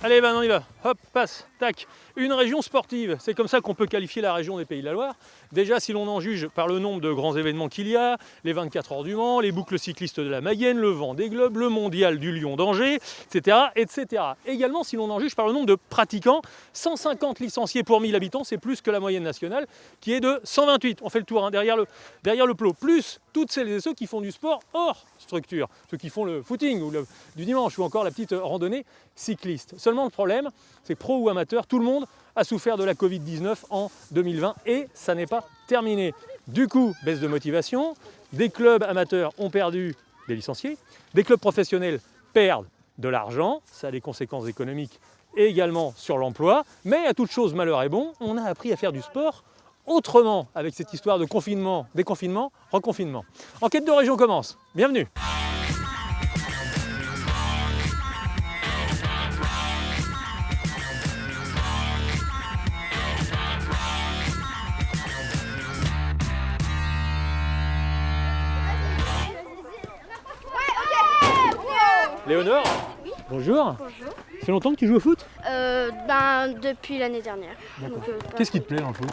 Allez, ben on y va. Hop, passe, tac. Une région sportive, c'est comme ça qu'on peut qualifier la région des Pays de la Loire. Déjà, si l'on en juge par le nombre de grands événements qu'il y a, les 24 heures du Mans, les boucles cyclistes de la Mayenne, le Vendée Globe, le mondial du Lyon-d'Angers, etc., etc. Également, si l'on en juge par le nombre de pratiquants, 150 licenciés pour 1000 habitants, c'est plus que la moyenne nationale, qui est de 128. On fait le tour hein, derrière le plot. Plus toutes celles et ceux qui font du sport hors structure, ceux qui font le footing ou du dimanche ou encore la petite randonnée cycliste. Seulement le problème, c'est pro ou amateur, tout le monde a souffert de la Covid-19 en 2020 et ça n'est pas terminé. Du coup, baisse de motivation, des clubs amateurs ont perdu des licenciés, des clubs professionnels perdent de l'argent, ça a des conséquences économiques et également sur l'emploi, mais à toute chose malheur est bon, on a appris à faire du sport autrement avec cette histoire de confinement, déconfinement, reconfinement. Enquête de région commence, bienvenue. Léonore, oui. Bonjour. Bonjour. Ça fait longtemps que tu joues au foot? Depuis l'année dernière. Donc, Qu'est-ce qui te plaît dans le foot?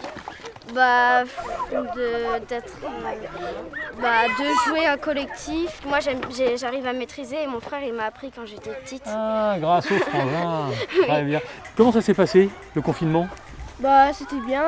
de jouer un collectif. Moi j'arrive à maîtriser et mon frère il m'a appris quand j'étais petite. Ah, grâce au frangin. Très bien. Comment ça s'est passé, le confinement? C'était bien,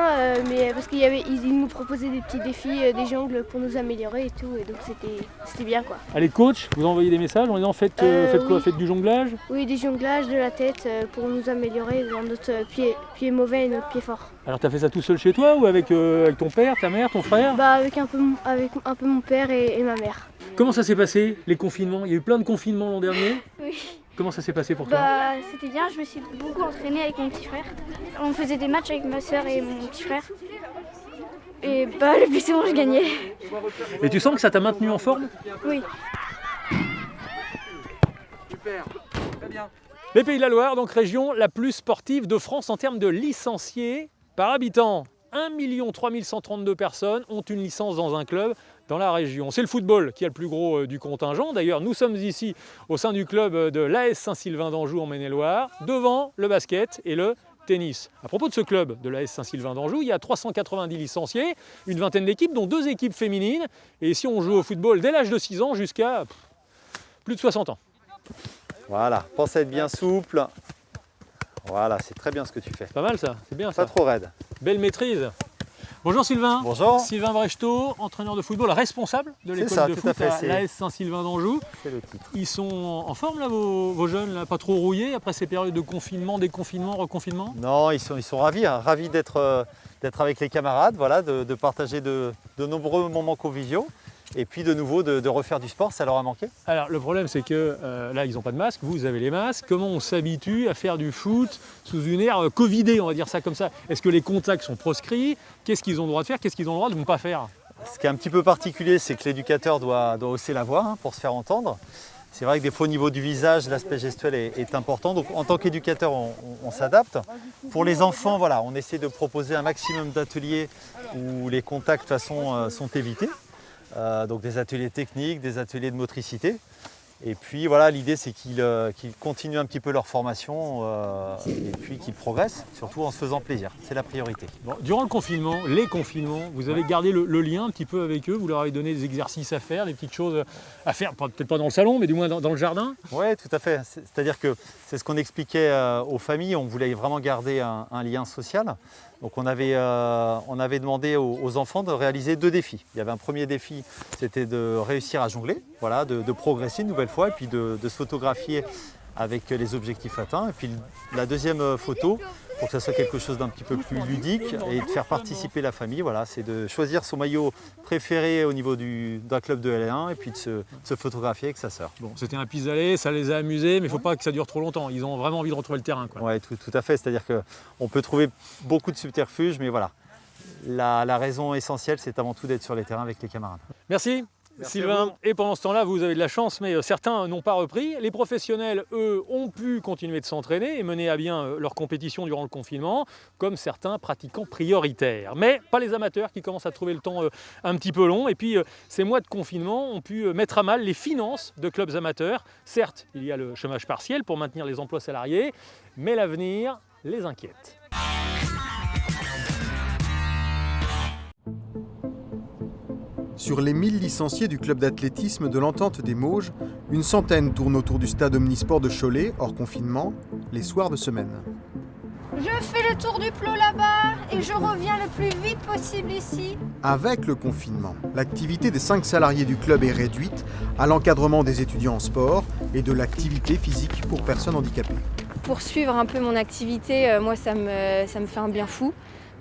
mais parce qu'ils nous proposaient des petits défis, des jongles pour nous améliorer et tout, et donc c'était bien quoi. Allez, coach, vous envoyez des messages en disant faites quoi? Oui. Faites du jonglage? Oui, des jonglages de la tête pour nous améliorer dans notre pied mauvais et notre pied fort. Alors, tu as fait ça tout seul chez toi ou avec ton père, ta mère, ton frère? Avec un peu mon père et ma mère. Comment ça s'est passé, les confinements? Il y a eu plein de confinements l'an dernier. Oui. Comment ça s'est passé pour toi? C'était bien, je me suis beaucoup entraînée avec mon petit frère. On faisait des matchs avec ma soeur et mon petit frère. Et le plus souvent je gagnais. Et tu sens que ça t'a maintenu en forme? Oui. Super, très bien. Les Pays de la Loire, donc région la plus sportive de France en termes de licenciés par habitant. 1 3 132 personnes ont une licence dans un club dans la région. C'est le football qui a le plus gros du contingent. D'ailleurs, nous sommes ici au sein du club de l'AS Saint-Sylvain d'Anjou en Maine-et-Loire, devant le basket et le tennis. À propos de ce club de l'AS Saint-Sylvain d'Anjou, il y a 390 licenciés, une vingtaine d'équipes, dont 2 équipes féminines. Et ici, on joue au football dès l'âge de 6 ans jusqu'à plus de 60 ans. Voilà, pense à être bien souple. Voilà, c'est très bien ce que tu fais. C'est pas mal ça, c'est bien ça. Pas trop raide. Belle maîtrise. Bonjour Sylvain. Bonjour. Sylvain Brechtot, entraîneur de football, responsable de l'école de tout à foot fait, à l'AS Saint-Sylvain d'Anjou. C'est le titre. Ils sont en forme là, vos jeunes, là, pas trop rouillés après ces périodes de confinement, déconfinement, reconfinement? Non, ils sont ravis, hein, ravis d'être avec les camarades, voilà, de partager de nombreux moments conviviaux. Et puis de nouveau de refaire du sport, ça leur a manqué? Alors le problème c'est que là ils n'ont pas de masque, vous avez les masques. Comment on s'habitue à faire du foot sous une ère covidée, on va dire ça comme ça? Est-ce que les contacts sont proscrits? Qu'est-ce qu'ils ont le droit de faire? Qu'est-ce qu'ils ont le droit de ne pas faire? Ce qui est un petit peu particulier, c'est que l'éducateur doit hausser la voix pour se faire entendre. C'est vrai que des fois au niveau du visage, l'aspect gestuel est important. Donc en tant qu'éducateur, on s'adapte. Pour les enfants, voilà, on essaie de proposer un maximum d'ateliers où les contacts de toute façon sont évités. Donc des ateliers techniques, des ateliers de motricité. Et puis voilà, l'idée c'est qu'ils continuent un petit peu leur formation et puis qu'ils progressent, surtout en se faisant plaisir. C'est la priorité. Bon, durant le confinement, les confinements, vous avez gardé le lien un petit peu avec eux, vous leur avez donné des exercices à faire, des petites choses à faire, peut-être pas dans le salon, mais du moins dans le jardin? Oui, tout à fait. C'est-à-dire que c'est ce qu'on expliquait aux familles, on voulait vraiment garder un lien social. Donc on avait demandé aux enfants de réaliser 2 défis. Il y avait un premier défi, c'était de réussir à jongler, voilà, de progresser une nouvelle fois, et puis de se photographier avec les objectifs atteints. Et puis la deuxième photo, pour que ça soit quelque chose d'un petit peu plus ludique et de faire participer la famille, voilà, c'est de choisir son maillot préféré au niveau d'un club de L1 et puis de se photographier avec sa sœur. Bon, c'était un pis-aller, ça les a amusés, mais il ne faut pas que ça dure trop longtemps. Ils ont vraiment envie de retrouver le terrain, quoi. Oui, tout à fait. C'est-à-dire qu'on peut trouver beaucoup de subterfuges, mais voilà, la raison essentielle, c'est avant tout d'être sur les terrains avec les camarades. Merci. Merci à Sylvain, vous. et pendant ce temps-là, vous avez de la chance, mais certains n'ont pas repris. Les professionnels, eux, ont pu continuer de s'entraîner et mener à bien leur compétition durant le confinement, comme certains pratiquants prioritaires. Mais pas les amateurs qui commencent à trouver le temps un petit peu long. Et puis, ces mois de confinement ont pu mettre à mal les finances de clubs amateurs. Certes, il y a le chômage partiel pour maintenir les emplois salariés, mais l'avenir les inquiète. Sur les 1000 licenciés du club d'athlétisme de l'Entente des Mauges, une centaine tournent autour du stade omnisport de Cholet, hors confinement, les soirs de semaine. Je fais le tour du plot là-bas et je reviens le plus vite possible ici. Avec le confinement, l'activité des 5 salariés du club est réduite à l'encadrement des étudiants en sport et de l'activité physique pour personnes handicapées. Pour suivre un peu mon activité, moi ça me fait un bien fou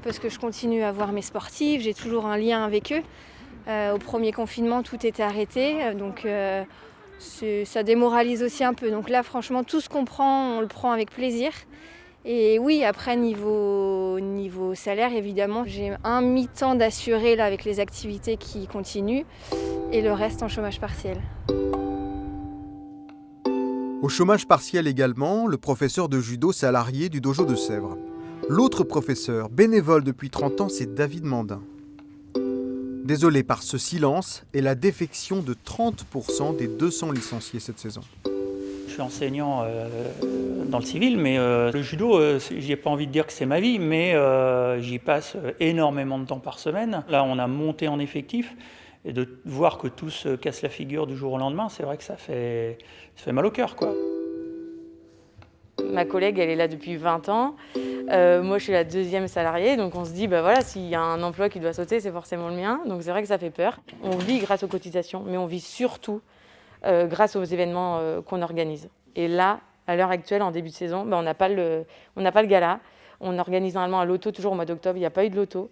parce que je continue à voir mes sportifs, j'ai toujours un lien avec eux. Au premier confinement, tout était arrêté, donc ça démoralise aussi un peu. Donc là, franchement, tout ce qu'on prend, on le prend avec plaisir. Et oui, après, niveau salaire, évidemment, j'ai un mi-temps d'assurer là, avec les activités qui continuent et le reste en chômage partiel. Au chômage partiel également, le professeur de judo salarié du dojo de Sèvres. L'autre professeur, bénévole depuis 30 ans, c'est David Mandin. Désolé par ce silence et la défection de 30% des 200 licenciés cette saison. Je suis enseignant dans le civil, mais le judo, j'ai pas envie de dire que c'est ma vie, mais j'y passe énormément de temps par semaine. Là, on a monté en effectif, et de voir que tout se casse la figure du jour au lendemain, c'est vrai que ça fait mal au cœur, quoi. Ma collègue, elle est là depuis 20 ans. Moi, je suis la 2e salariée, donc on se dit, bah voilà, s'il y a un emploi qui doit sauter, c'est forcément le mien. Donc c'est vrai que ça fait peur. On vit grâce aux cotisations, mais on vit surtout grâce aux événements qu'on organise. Et là, à l'heure actuelle, en début de saison, bah, on n'a pas le gala. On organise normalement un loto toujours au mois d'octobre. Il n'y a pas eu de loto.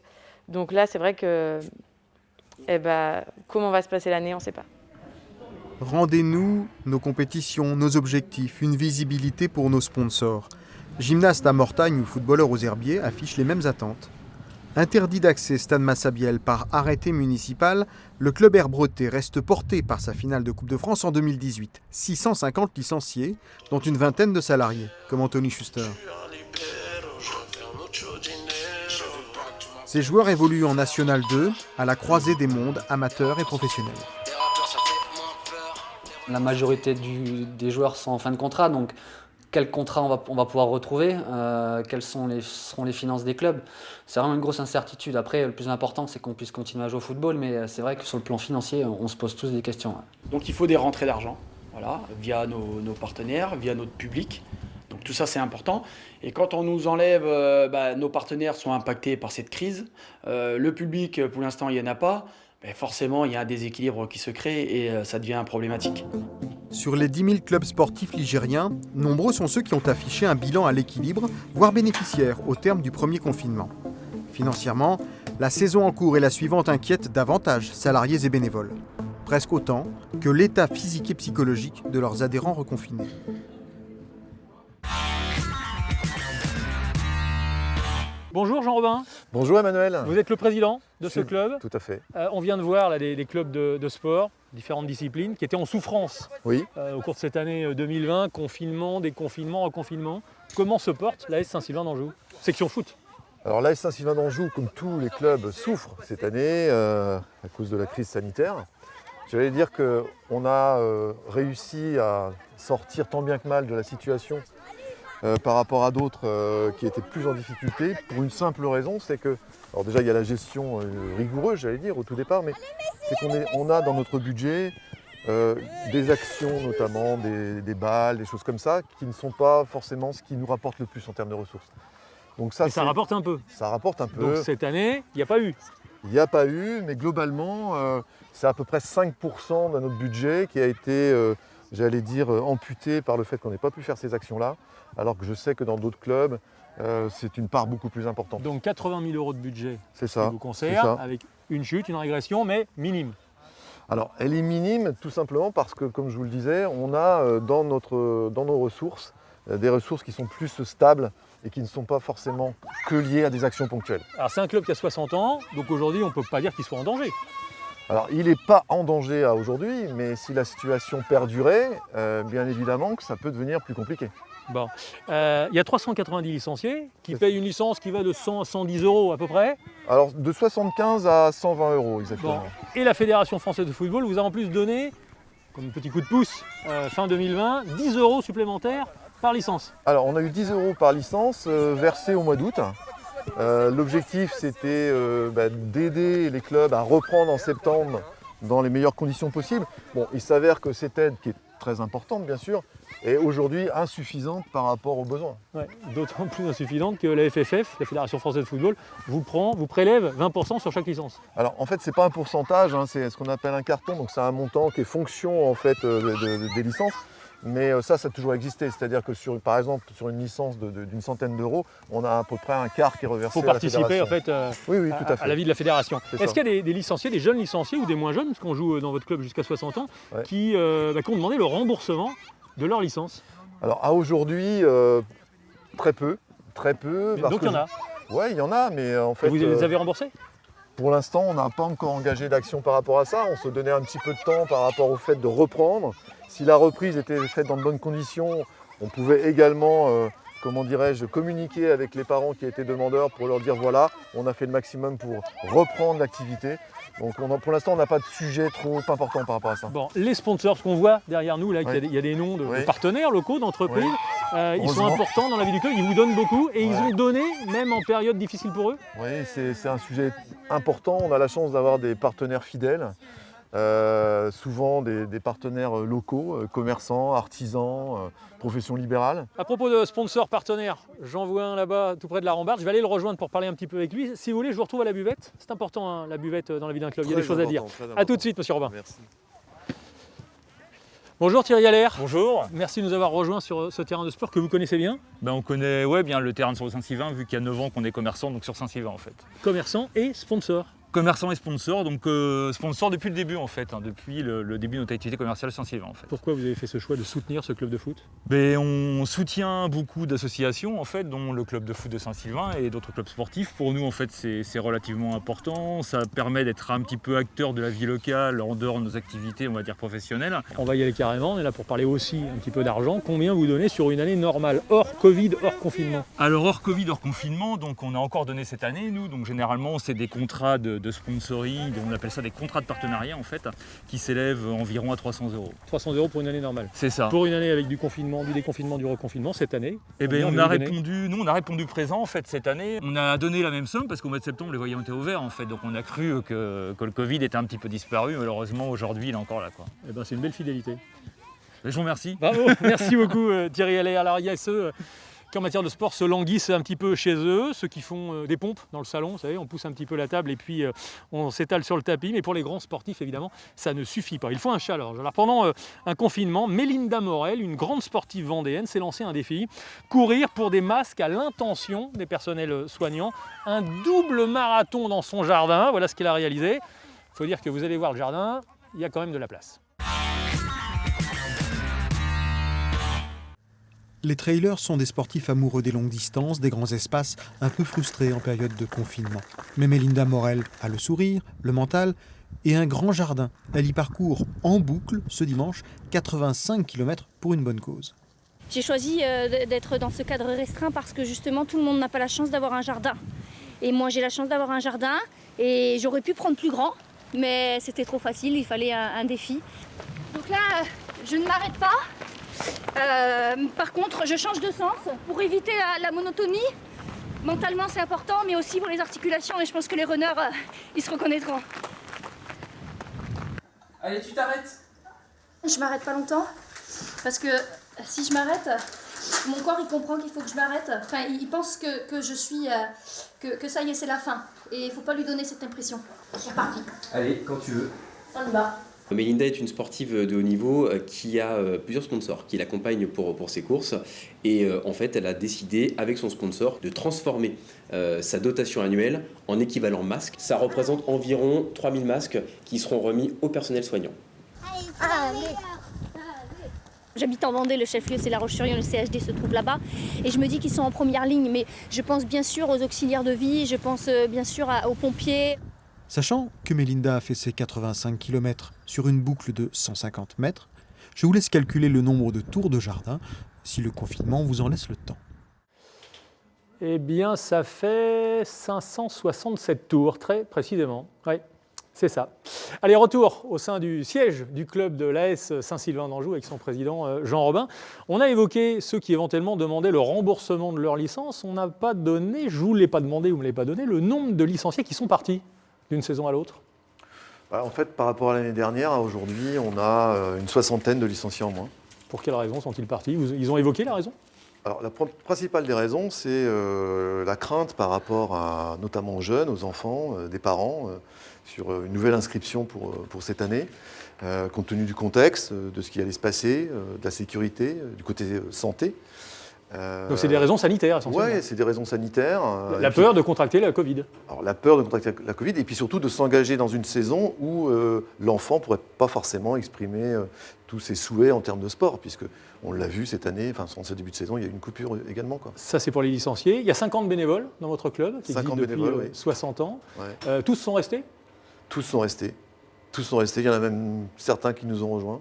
Donc là, c'est vrai que comment va se passer l'année, on ne sait pas. Rendez-nous nos compétitions, nos objectifs, une visibilité pour nos sponsors. Gymnaste à Mortagne ou footballeur aux Herbiers affichent les mêmes attentes. Interdit d'accès Stade Massabielle par arrêté municipal, le club herbretais reste porté par sa finale de Coupe de France en 2018. 650 licenciés, dont une vingtaine de salariés, comme Anthony Schuster. Ces joueurs évoluent en National 2, à la croisée des mondes amateurs et professionnels. La majorité des joueurs sont en fin de contrat, donc quel contrat on va pouvoir retrouver, quelles seront les finances des clubs. C'est vraiment une grosse incertitude. Après, le plus important, c'est qu'on puisse continuer à jouer au football, mais c'est vrai que sur le plan financier, on se pose tous des questions. Donc il faut des rentrées d'argent, voilà, via nos partenaires, via notre public. Donc tout ça, c'est important. Et quand on nous enlève, nos partenaires sont impactés par cette crise. Le public, pour l'instant, il n'y en a pas. Forcément, il y a un déséquilibre qui se crée et ça devient problématique. Sur les 10 000 clubs sportifs ligériens, nombreux sont ceux qui ont affiché un bilan à l'équilibre, voire bénéficiaire au terme du premier confinement. Financièrement, la saison en cours et la suivante inquiètent davantage salariés et bénévoles. Presque autant que l'état physique et psychologique de leurs adhérents reconfinés. Bonjour Jean-Robin. Bonjour Emmanuel. Vous êtes le président de ce club. Tout à fait. On vient de voir là, des clubs de sport, différentes disciplines, qui étaient en souffrance Oui. Au cours de cette année 2020, confinement, déconfinement, reconfinement. Comment se porte l'AS Saint-Sylvain d'Anjou, section foot? Alors l'AS Saint-Sylvain d'Anjou, comme tous les clubs, souffre cette année à cause de la crise sanitaire. J'allais dire qu'on a réussi à sortir tant bien que mal de la situation par rapport à d'autres qui étaient plus en difficulté, pour une simple raison, c'est que, alors déjà il y a la gestion rigoureuse, j'allais dire, au tout départ, mais c'est qu'on a dans notre budget des actions, notamment des balles, des choses comme ça, qui ne sont pas forcément ce qui nous rapporte le plus en termes de ressources. Donc ça rapporte un peu. Ça rapporte un peu. Donc cette année, il n'y a pas eu. Il n'y a pas eu, mais globalement, c'est à peu près 5% de notre budget qui a été, j'allais dire, amputé par le fait qu'on n'ait pas pu faire ces actions-là, alors que je sais que dans d'autres clubs, c'est une part beaucoup plus importante. Donc 80 000 € de budget c'est ça, qui vous concerne, avec une chute, une régression, mais minime. Alors, elle est minime tout simplement parce que, comme je vous le disais, on a dans nos ressources, des ressources qui sont plus stables et qui ne sont pas forcément que liées à des actions ponctuelles. Alors c'est un club qui a 60 ans, donc aujourd'hui on ne peut pas dire qu'il soit en danger. Alors, il n'est pas en danger à aujourd'hui, mais si la situation perdurait, bien évidemment que ça peut devenir plus compliqué. Bon, il y a 390 licenciés qui payent une licence qui va de 100 à 110 € à peu près. Alors, de 75 à 120 € exactement. Bon. Et la Fédération française de football vous a en plus donné, comme un petit coup de pouce, fin 2020, 10 € supplémentaires par licence. Alors, on a eu 10 € par licence versés au mois d'août. L'objectif, c'était d'aider les clubs à reprendre en septembre dans les meilleures conditions possibles. Bon, il s'avère que cette aide, qui est très importante bien sûr, est aujourd'hui insuffisante par rapport aux besoins. Ouais, d'autant plus insuffisante que la FFF, la Fédération française de football, vous prélève 20% sur chaque licence. Alors en fait, c'est pas un pourcentage, hein, c'est ce qu'on appelle un carton, donc c'est un montant qui est fonction en fait des licences. Mais ça a toujours existé, c'est-à-dire que par exemple sur une licence d'une centaine d'euros, on a à peu près un quart qui est reversé à la fédération. Il faut participer en fait, oui, tout à fait. à la vie de la fédération. Est-ce qu'il y a des licenciés, des jeunes licenciés ou des moins jeunes, parce qu'on joue dans votre club jusqu'à 60 ans, qui ont demandé le remboursement de leur licence? Alors à aujourd'hui, très peu. Donc il y en a? Oui, il y en a, mais en fait... Et vous les avez remboursés? Pour l'instant, on n'a pas encore engagé d'action par rapport à ça. On se donnait un petit peu de temps par rapport au fait de reprendre. Si la reprise était faite dans de bonnes conditions, on pouvait également, communiquer avec les parents qui étaient demandeurs pour leur dire voilà, on a fait le maximum pour reprendre l'activité. Donc pour l'instant, on n'a pas de sujet trop important par rapport à ça. Bon, les sponsors, ce qu'on voit derrière nous, là, il y a des noms de partenaires locaux, d'entreprises. Ils sont importants dans la vie du club, ils vous donnent beaucoup et ils ont donné, même en période difficile pour eux. Oui, c'est un sujet important. On a la chance d'avoir des partenaires fidèles. Souvent des partenaires locaux, commerçants, artisans, professions libérales. À propos de sponsors partenaires, j'en vois un là-bas tout près de la rambarde, je vais aller le rejoindre pour parler un petit peu avec lui. Si vous voulez, je vous retrouve à la buvette. C'est important, hein, la buvette dans la vie d'un club, il y a des choses à dire. A tout de suite, monsieur Robin. Merci. Bonjour Thierry Allaire. Bonjour. Merci de nous avoir rejoints sur ce terrain de sport que vous connaissez bien. On connaît bien le terrain sur Saint-Sylvain, vu qu'il y a 9 ans qu'on est commerçant, donc sur Saint-Sylvain en fait. Commerçant et sponsor. Commerçant et sponsor, donc sponsor depuis le début en fait, depuis le début de notre activité commerciale Saint-Sylvain en fait. Pourquoi vous avez fait ce choix de soutenir ce club de foot? On soutient beaucoup d'associations en fait, dont le club de foot de Saint-Sylvain et d'autres clubs sportifs. Pour nous en fait c'est relativement important, ça permet d'être un petit peu acteur de la vie locale en dehors de nos activités on va dire professionnelles. On va y aller carrément, on est là pour parler aussi un petit peu d'argent. Combien vous donnez sur une année normale, hors Covid, hors confinement? Alors hors Covid, hors confinement, donc on a encore donné cette année nous, donc généralement c'est des contrats de sponsoring, on appelle ça des contrats de partenariat en fait, qui s'élèvent environ à 300 €. 300 € pour une année normale. C'est ça. Pour une année avec du confinement, du déconfinement, du reconfinement, cette année. On a répondu présent en fait cette année. On a donné la même somme parce qu'au mois de septembre les voyants étaient ouverts en fait, donc on a cru que le Covid était un petit peu disparu. Malheureusement aujourd'hui il est encore là quoi. C'est une belle fidélité. Je vous remercie. Bravo, merci beaucoup Thierry Allaire. Alors il y a ceux qui en matière de sport se languissent un petit peu chez eux, ceux qui font des pompes dans le salon, vous savez, on pousse un petit peu la table et puis on s'étale sur le tapis, mais pour les grands sportifs évidemment ça ne suffit pas, il faut un challenge. Alors pendant un confinement, Mélinda Morel, une grande sportive vendéenne, s'est lancée un défi, courir pour des masques à l'intention des personnels soignants, un double marathon dans son jardin, voilà ce qu'elle a réalisé. Il faut dire que vous allez voir le jardin, il y a quand même de la place. Les trailers sont des sportifs amoureux des longues distances, des grands espaces, un peu frustrés en période de confinement. Mais Mélinda Morel a le sourire, le mental et un grand jardin. Elle y parcourt en boucle ce dimanche 85 km pour une bonne cause. J'ai choisi d'être dans ce cadre restreint parce que justement tout le monde n'a pas la chance d'avoir un jardin. Et moi j'ai la chance d'avoir un jardin et j'aurais pu prendre plus grand, mais c'était trop facile, il fallait un défi. Donc là, je ne m'arrête pas. Par contre, je change de sens pour éviter la monotonie. Mentalement, c'est important, mais aussi pour les articulations. Et je pense que les runners, ils se reconnaîtront. Allez, tu t'arrêtes. Je m'arrête pas longtemps, parce que si je m'arrête, mon corps il comprend qu'il faut que je m'arrête. Enfin, il pense que je suis, que ça y est, c'est la fin. Et il faut pas lui donner cette impression. C'est reparti. Allez, quand tu veux. On y va. Mélinda est une sportive de haut niveau qui a plusieurs sponsors qui l'accompagnent pour ses courses et en fait elle a décidé avec son sponsor de transformer sa dotation annuelle en équivalent masque. Ça représente environ 3000 masques qui seront remis au personnel soignant. Allez. J'habite en Vendée, le chef-lieu c'est La Roche-sur-Yon, le CHD se trouve là-bas et je me dis qu'ils sont en première ligne, mais je pense bien sûr aux auxiliaires de vie, je pense bien sûr aux pompiers. Sachant que Mélinda a fait ses 85 km sur une boucle de 150 mètres, je vous laisse calculer le nombre de tours de jardin, si le confinement vous en laisse le temps. Eh bien, ça fait 567 tours, très précisément. Oui, c'est ça. Allez, retour au sein du siège du club de l'AS Saint-Sylvain d'Anjou avec son président Jean Robin. On a évoqué ceux qui éventuellement demandaient le remboursement de leur licence. On n'a pas donné, je ne vous l'ai pas demandé, vous ne me l'avez pas donné, le nombre de licenciés qui sont partis d'une saison à l'autre. En fait, par rapport à l'année dernière, à aujourd'hui, on a une soixantaine de licenciés en moins. Pour quelles raisons sont-ils partis? Ils ont évoqué la raison? Alors, la principale des raisons, c'est la crainte par rapport notamment aux jeunes, aux enfants, des parents, sur une nouvelle inscription pour cette année, compte tenu du contexte, de ce qui allait se passer, de la sécurité, du côté santé. Donc c'est des raisons sanitaires, essentiellement. Oui, c'est des raisons sanitaires. La peur de contracter la Covid. Alors la peur de contracter la Covid, et puis surtout de s'engager dans une saison où l'enfant ne pourrait pas forcément exprimer tous ses souhaits en termes de sport, puisque on l'a vu cette année, en ce début de saison, il y a eu une coupure également, quoi. Ça, c'est pour les licenciés. Il y a 50 bénévoles dans votre club, qui existe depuis 60 ans. Ouais. Tous sont restés? Tous sont restés. Tous sont restés. Il y en a même certains qui nous ont rejoints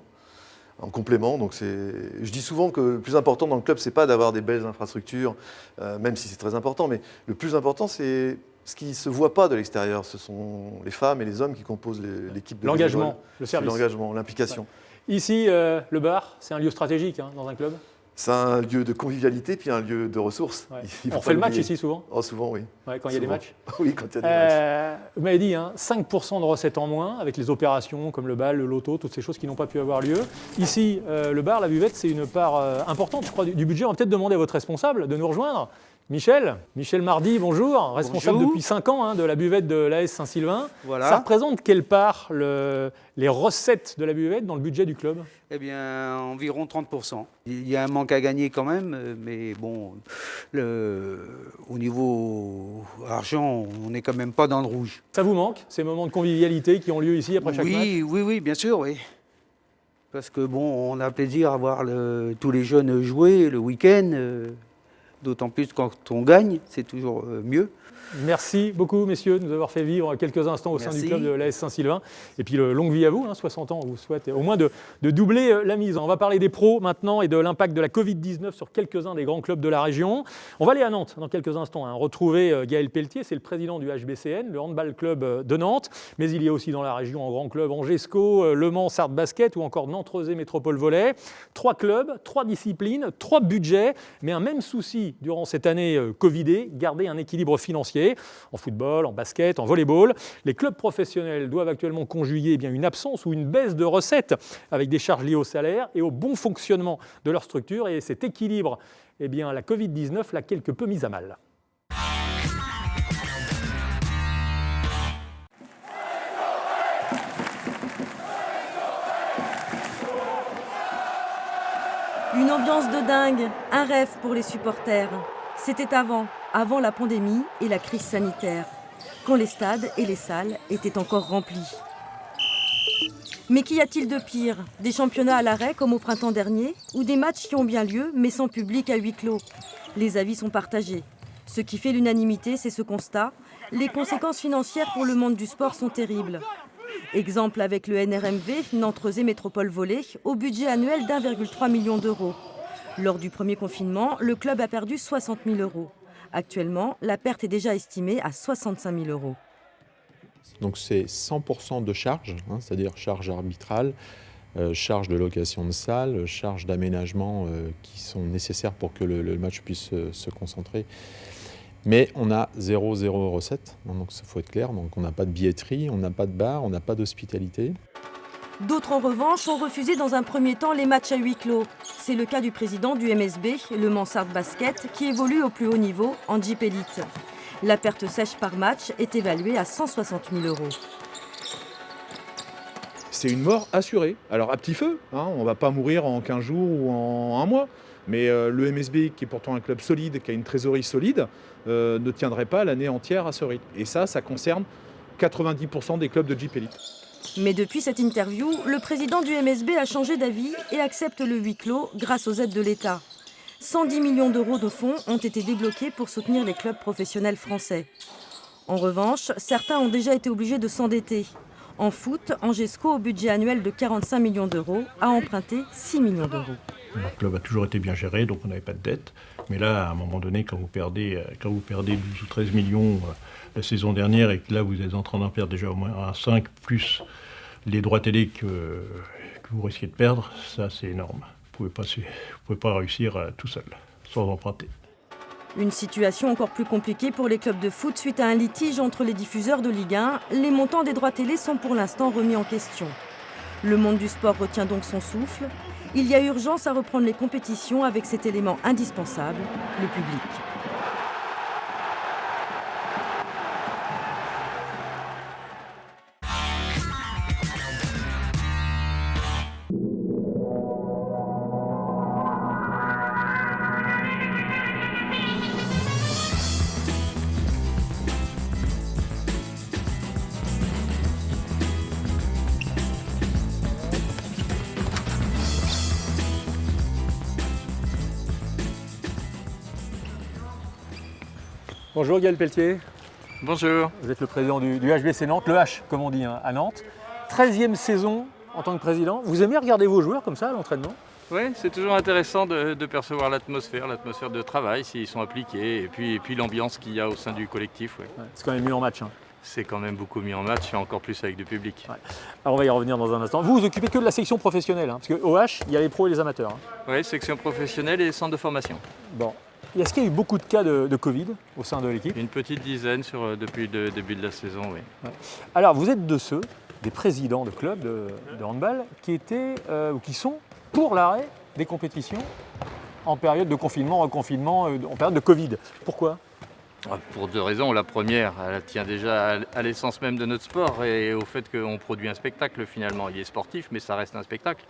en complément. Donc je dis souvent que le plus important dans le club, c'est pas d'avoir des belles infrastructures, même si c'est très important, mais le plus important, c'est ce qui ne se voit pas de l'extérieur. Ce sont les femmes et les hommes qui composent l'équipe de l'engagement, le service. L'engagement, l'implication. Ouais. Ici, le bar, c'est un lieu stratégique dans un club? C'est un lieu de convivialité, puis un lieu de ressources. Ouais. On fait le match ici souvent? Souvent, oui. Ouais, quand il y a des matchs? Oui, quand il y a des matchs. Vous m'avez dit, 5% de recettes en moins, avec les opérations comme le bal, le loto, toutes ces choses qui n'ont pas pu avoir lieu. Ici, le bar, la buvette, c'est une part importante, je crois, du budget. On va peut-être demander à votre responsable de nous rejoindre. Michel Mardy, bonjour, responsable depuis 5 ans de la buvette de l'AS Saint-Sylvain. Voilà. Ça représente quelle part les recettes de la buvette dans le budget du club? Eh bien, environ 30%. Il y a un manque à gagner quand même, mais bon, au niveau argent, on n'est quand même pas dans le rouge. Ça vous manque, ces moments de convivialité qui ont lieu ici après chaque match? Oui, bien sûr, oui. Parce que bon, on a plaisir à voir tous les jeunes jouer le week-end. D'autant plus quand on gagne, c'est toujours mieux. Merci beaucoup, messieurs, de nous avoir fait vivre quelques instants au sein du club de l'AS Saint-Sylvain. Et puis, longue vie à vous, 60 ans, on vous souhaite au moins de doubler la mise. On va parler des pros maintenant et de l'impact de la Covid-19 sur quelques-uns des grands clubs de la région. On va aller à Nantes dans quelques instants. Retrouver Gaël Pelletier, c'est le président du HBCN, le handball club de Nantes. Mais il y a aussi dans la région un grand club Angesco, Le Mans, Sarthe Basket ou encore Nantes-Rezé Métropole Volley. 3 clubs, 3 disciplines, 3 budgets, mais un même souci durant cette année Covidée, garder un équilibre financier. En football, en basket, en volleyball. Les clubs professionnels doivent actuellement conjuguer une absence ou une baisse de recettes avec des charges liées au salaire et au bon fonctionnement de leur structure. Et cet équilibre, la Covid-19 l'a quelque peu mis à mal. Une ambiance de dingue, un rêve pour les supporters. C'était avant la pandémie et la crise sanitaire, quand les stades et les salles étaient encore remplis. Mais qu'y a-t-il de pire? Des championnats à l'arrêt comme au printemps dernier, ou des matchs qui ont bien lieu mais sans public à huis clos? Les avis sont partagés. Ce qui fait l'unanimité, c'est ce constat. Les conséquences financières pour le monde du sport sont terribles. Exemple avec le NRMV, Nantes-Rezé Métropole Volley, au budget annuel d'1,3 million d'euros. Lors du premier confinement, le club a perdu 60 000 euros. Actuellement, la perte est déjà estimée à 65 000 euros. Donc c'est 100% de charges, c'est-à-dire charges arbitrales, charges de location de salle, charges d'aménagement qui sont nécessaires pour que le match puisse se concentrer. Mais on a 0 recette, donc il faut être clair. Donc on n'a pas de billetterie, on n'a pas de bar, on n'a pas d'hospitalité. D'autres, en revanche, ont refusé dans un premier temps les matchs à huis clos. C'est le cas du président du MSB, le Mans Sarthe Basket, qui évolue au plus haut niveau en Jeep Elite. La perte sèche par match est évaluée à 160 000 euros. C'est une mort assurée. Alors à petit feu, on ne va pas mourir en 15 jours ou en 1 mois. Mais le MSB, qui est pourtant un club solide, qui a une trésorerie solide, ne tiendrait pas l'année entière à ce rythme. Et ça concerne 90% des clubs de Jeep Elite. Mais depuis cette interview, le président du MSB a changé d'avis et accepte le huis clos grâce aux aides de l'État. 110 millions d'euros de fonds ont été débloqués pour soutenir les clubs professionnels français. En revanche, certains ont déjà été obligés de s'endetter. En foot, Angesco, au budget annuel de 45 millions d'euros, a emprunté 6 millions d'euros. Le club a toujours été bien géré, donc on n'avait pas de dette. Mais là, à un moment donné, quand vous perdez 12 ou 13 millions la saison dernière et que là, vous êtes en train d'en perdre déjà au moins un 5, plus les droits télé que vous risquez de perdre, ça c'est énorme. Vous ne pouvez pas réussir tout seul, sans emprunter. Une situation encore plus compliquée pour les clubs de foot suite à un litige entre les diffuseurs de Ligue 1. Les montants des droits télé sont pour l'instant remis en question. Le monde du sport retient donc son souffle. Il y a urgence à reprendre les compétitions avec cet élément indispensable, le public. Bonjour Gaël Pelletier. Bonjour. Vous êtes le président du HBC Nantes, le H comme on dit à Nantes. 13e saison en tant que président. Vous aimez regarder vos joueurs comme ça à l'entraînement? Oui, c'est toujours intéressant de percevoir l'atmosphère de travail, s'ils sont appliqués, et puis l'ambiance qu'il y a au sein du collectif. Ouais. C'est quand même mieux en match. Hein. C'est quand même beaucoup mieux en match, et encore plus avec du public. Ouais. Alors on va y revenir dans un instant. Vous vous occupez que de la section professionnelle, hein, parce qu'au H, il y a les pros et les amateurs. Hein. Oui, section professionnelle et centre de formation. Bon. Est-ce qu'il y a eu beaucoup de cas de Covid au sein de l'équipe? Une petite dizaine depuis le début de la saison, oui. Ouais. Alors vous êtes de ceux, des présidents de clubs de handball, qui étaient ou qui sont pour l'arrêt des compétitions en période de confinement, reconfinement, en période de Covid. Pourquoi? Pour deux raisons. La première, elle tient déjà à l'essence même de notre sport et au fait qu'on produit un spectacle finalement. Il est sportif, mais ça reste un spectacle.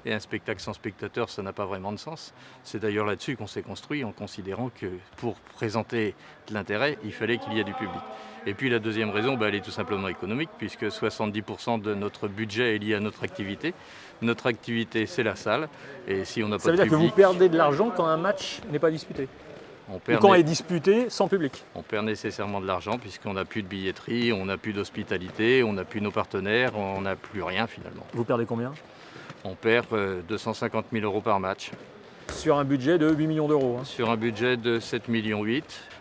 Et un spectacle sans spectateur, ça n'a pas vraiment de sens. C'est d'ailleurs là-dessus qu'on s'est construit en considérant que pour présenter de l'intérêt, il fallait qu'il y ait du public. Et puis la deuxième raison, elle est tout simplement économique, puisque 70% de notre budget est lié à notre activité. Notre activité, c'est la salle. Et si on n'a pas de public... Ça veut dire que vous perdez de l'argent quand un match n'est pas disputé? Ou quand est disputé sans public? On perd nécessairement de l'argent puisqu'on n'a plus de billetterie, on n'a plus d'hospitalité, on n'a plus nos partenaires, on n'a plus rien finalement. Vous perdez combien? On perd 250 000 euros par match. Sur un budget de 8 millions d'euros. Hein. Sur un budget de 7,8 millions.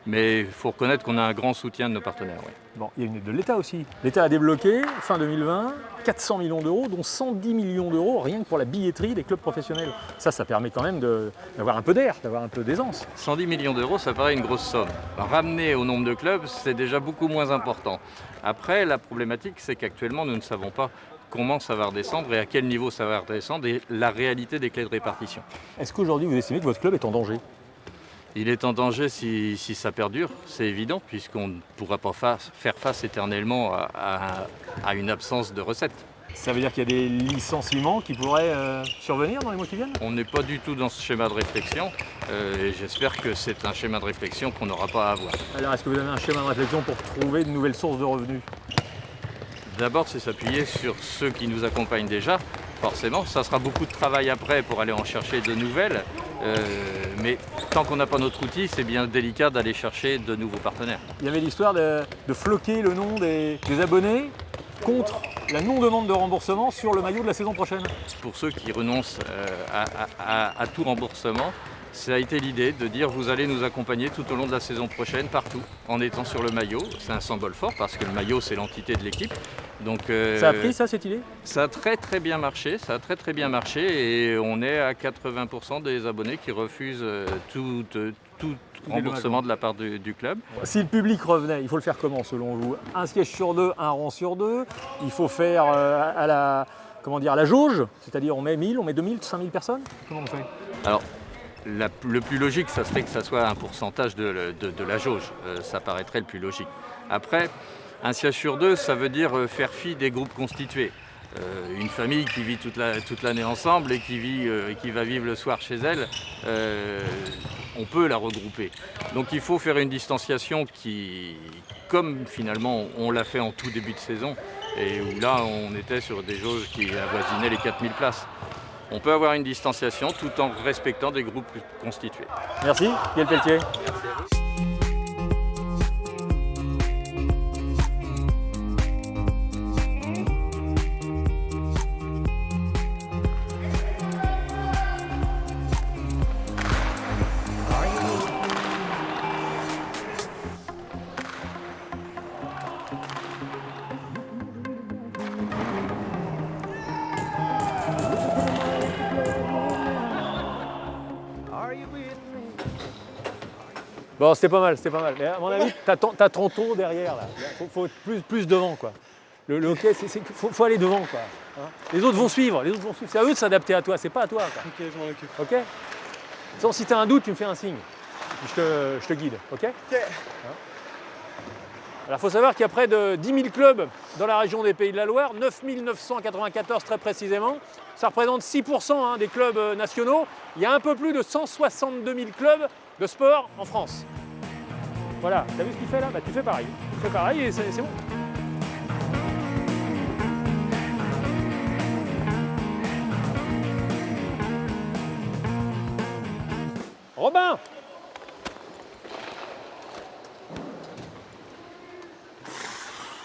Mais il faut reconnaître qu'on a un grand soutien de nos partenaires. Oui. Bon, il y a une aide de l'État aussi. L'État a débloqué, fin 2020, 400 millions d'euros, dont 110 millions d'euros rien que pour la billetterie des clubs professionnels. Ça permet quand même d'avoir un peu d'air, d'avoir un peu d'aisance. 110 millions d'euros, ça paraît une grosse somme. Ramener au nombre de clubs, c'est déjà beaucoup moins important. Après, la problématique, c'est qu'actuellement, nous ne savons pas comment ça va redescendre et à quel niveau ça va redescendre et la réalité des clés de répartition. Est-ce qu'aujourd'hui, vous estimez que votre club est en danger? Il est en danger si ça perdure, c'est évident, puisqu'on ne pourra pas faire face éternellement à une absence de recettes. Ça veut dire qu'il y a des licenciements qui pourraient survenir dans les mois qui viennent? On n'est pas du tout dans ce schéma de réflexion et j'espère que c'est un schéma de réflexion qu'on n'aura pas à avoir. Alors est-ce que vous avez un schéma de réflexion pour trouver de nouvelles sources de revenus? D'abord, c'est s'appuyer sur ceux qui nous accompagnent déjà. Forcément, ça sera beaucoup de travail après pour aller en chercher de nouvelles. Mais tant qu'on n'a pas notre outil, c'est bien délicat d'aller chercher de nouveaux partenaires. Il y avait l'histoire de floquer le nom des abonnés contre la non-demande de remboursement sur le maillot de la saison prochaine. Pour ceux qui renoncent à tout remboursement, ça a été l'idée de dire vous allez nous accompagner tout au long de la saison prochaine, partout, en étant sur le maillot. C'est un symbole fort parce que le maillot, c'est l'entité de l'équipe. Donc, ça a pris ça, cette idée? Ça a très bien marché, et on est à 80% des abonnés qui refusent tout remboursement de la part du club. Si le public revenait, il faut le faire comment selon vous? Un siège sur deux, un rang sur deux. Il faut faire à la jauge, c'est-à-dire on met 1000, on met 2000, 5000 personnes. Comment on fait? Alors, le plus logique, ça serait que ça soit un pourcentage de la jauge. Ça paraîtrait le plus logique. Après, un siège sur deux, ça veut dire faire fi des groupes constitués. Une famille qui vit toute l'année ensemble et qui va vivre le soir chez elle, on peut la regrouper. Donc il faut faire une distanciation qui, comme finalement on l'a fait en tout début de saison, et où là on était sur des jauges qui avoisinaient les 4000 places. On peut avoir une distanciation tout en respectant des groupes constitués. Merci, Gaël Pelletier. Merci à vous. Bon, c'était pas mal, c'était pas mal. Mais à mon avis, t'as tonton derrière, là. Faut être plus devant, quoi. Le hockey, faut aller devant, quoi. Hein, les autres vont suivre, C'est à eux de s'adapter à toi, c'est pas à toi, quoi. Ok, je m'en occupe. Ok. Sinon, si t'as un doute, tu me fais un signe. Je te guide, ok. Ok. Alors, il faut savoir qu'il y a près de 10 000 clubs dans la région des Pays de la Loire, 9 994 très précisément. Ça représente 6% des clubs nationaux. Il y a un peu plus de 162 000 clubs de sport en France. Voilà, t'as vu ce qu'il fait là? Bah, tu fais pareil. Tu fais pareil et c'est bon. Robin!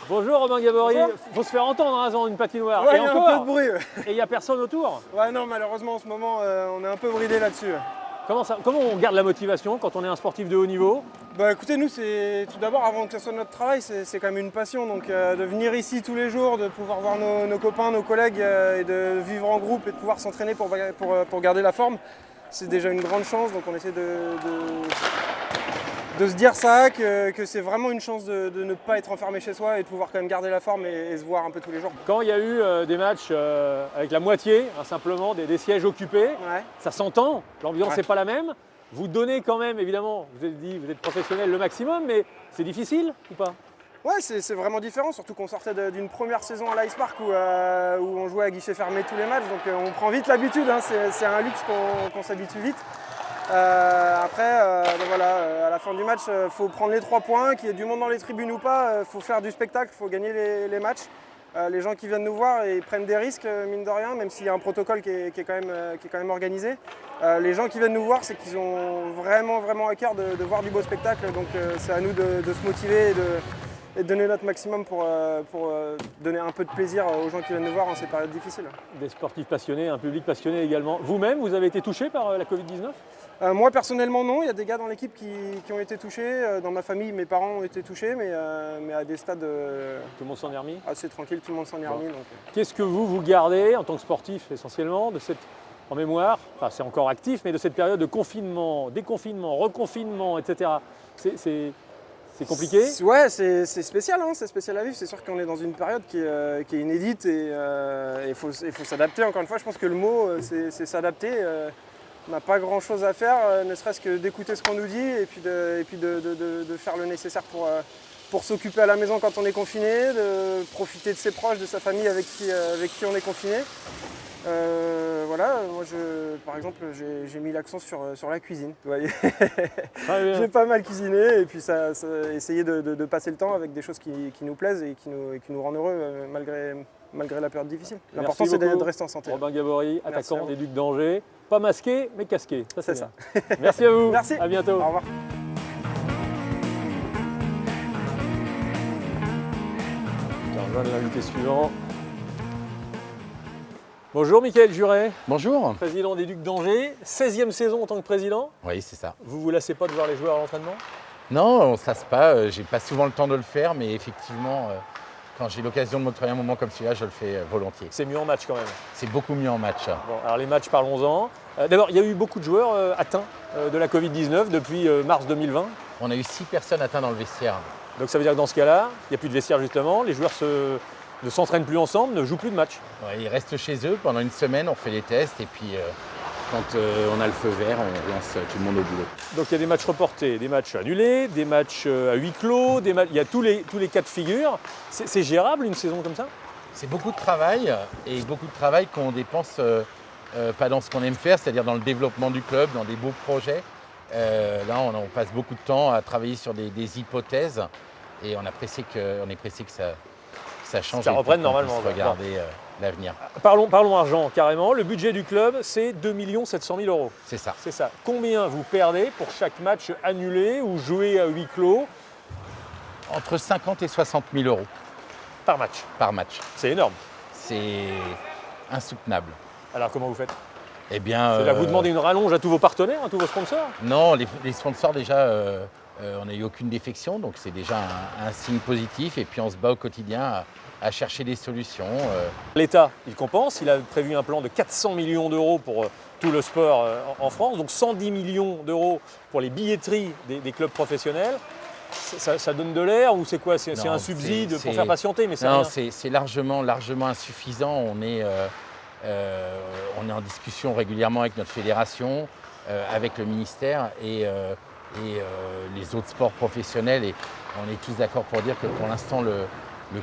Bonjour Robin Gabory, faut se faire entendre dans une patinoire. Ouais, et il y a encore, un peu de bruit. Et il n'y a personne autour. Ouais, non, malheureusement en ce moment, on est un peu bridé là-dessus. Comment on garde la motivation quand on est un sportif de haut niveau? Bah écoutez, nous, c'est tout d'abord, avant que ce soit notre travail, c'est quand même une passion. Donc de venir ici tous les jours, de pouvoir voir nos copains, nos collègues et de vivre en groupe et de pouvoir s'entraîner pour garder la forme, c'est déjà une grande chance. Donc on essaie de se dire ça, que c'est vraiment une chance de ne pas être enfermé chez soi et de pouvoir quand même garder la forme et se voir un peu tous les jours. Quand il y a eu des matchs avec la moitié, simplement, des sièges occupés, ça s'entend, l'ambiance n'est pas la même. Vous donnez quand même, évidemment, vous êtes professionnel le maximum, mais c'est difficile ou pas? Ouais, c'est vraiment différent, surtout qu'on sortait d'une première saison à l'Ice Park où on jouait à guichet fermé tous les matchs, donc on prend vite l'habitude, hein, c'est un luxe qu'on s'habitue vite. Après, voilà, à la fin du match, il faut prendre les 3 points, qu'il y ait du monde dans les tribunes ou pas, il faut faire du spectacle, il faut gagner les matchs. Les gens qui viennent nous voir, ils prennent des risques, mine de rien, même s'il y a un protocole qui est quand même organisé. Les gens qui viennent nous voir, c'est qu'ils ont vraiment à cœur de voir du beau spectacle, donc c'est à nous de se motiver et de donner notre maximum pour donner un peu de plaisir aux gens qui viennent nous voir en ces périodes difficiles. Des sportifs passionnés, un public passionné également. Vous-même, vous avez été touché par la Covid-19? Moi personnellement non, il y a des gars dans l'équipe qui ont été touchés. Dans ma famille, mes parents ont été touchés, mais à des stades tout le monde s'en est remis. Assez tranquille, tout le monde s'en est remis. Qu'est-ce que vous gardez en tant que sportif essentiellement de cette, en mémoire, enfin c'est encore actif, mais de cette période de confinement, déconfinement, reconfinement, etc. C'est compliqué? Ouais, c'est spécial, hein, c'est spécial à vivre. C'est sûr qu'on est dans une période qui est inédite et il faut s'adapter. Encore une fois, je pense que le mot, c'est s'adapter. On n'a pas grand chose à faire, ne serait-ce que d'écouter ce qu'on nous dit et puis de faire le nécessaire pour s'occuper à la maison quand on est confiné, de profiter de ses proches, de sa famille avec qui on est confiné. Voilà, moi par exemple j'ai mis l'accent sur la cuisine. J'ai pas mal cuisiné et puis essayer de passer le temps avec des choses qui nous plaisent et qui nous rendent heureux malgré la période difficile. L'important c'est de rester en santé. Robin Gabory, attaquant des Ducs d'Angers, pas masqué mais casqué. C'est ça. Merci à vous. Merci. À bientôt. Au revoir. Je vais rejoindre l'invité suivant. Bonjour Mickaël Juret. Bonjour. Président des Ducs d'Angers, 16e saison en tant que président. Oui, c'est ça. Vous vous lassez pas de voir les joueurs à l'entraînement? Non, on ne se lasse pas. J'ai pas souvent le temps de le faire, mais effectivement, quand j'ai l'occasion de m'octroyer un moment comme celui-là, je le fais volontiers. C'est mieux en match quand même? C'est beaucoup mieux en match. Bon, alors les matchs, parlons-en. D'abord, il y a eu beaucoup de joueurs atteints de la Covid-19 depuis mars 2020. On a eu 6 personnes atteintes dans le vestiaire. Donc ça veut dire que dans ce cas-là, il n'y a plus de vestiaire justement, les joueurs ne s'entraînent plus ensemble, ne jouent plus de match. Ouais, ils restent chez eux pendant une semaine, on fait les tests et puis quand on a le feu vert, on lance tout le monde au boulot. Donc il y a des matchs reportés, des matchs annulés, des matchs à huis clos, il y a tous les cas de figure. C'est gérable une saison comme ça? C'est beaucoup de travail et beaucoup de travail qu'on dépense pas dans ce qu'on aime faire, c'est-à-dire dans le développement du club, dans des beaux projets. Là, on passe beaucoup de temps à travailler sur des hypothèses et on est pressé que ça change. Ça reprenne normalement. Regarder l'avenir. Parlons argent carrément. Le budget du club, c'est 2 700 000 €. C'est ça. C'est ça. Combien vous perdez pour chaque match annulé ou joué à huis clos? Entre 50 et 60 000 €. Par match? Par match. C'est énorme. C'est insoutenable. Alors comment vous faites? Eh bien, là, vous demandez une rallonge à tous vos partenaires, à tous vos sponsors? Non, les sponsors déjà, on n'a eu aucune défection, donc c'est déjà un signe positif. Et puis on se bat au quotidien à chercher des solutions. L'État, il compense, il a prévu un plan de 400 millions d'euros pour tout le sport en France, donc 110 millions d'euros pour les billetteries des clubs professionnels. Ça donne de l'air ou c'est quoi? C'est un subside pour faire patienter, mais non, c'est largement insuffisant. On est en discussion régulièrement avec notre fédération, avec le ministère et les autres sports professionnels. Et on est tous d'accord pour dire que pour l'instant, le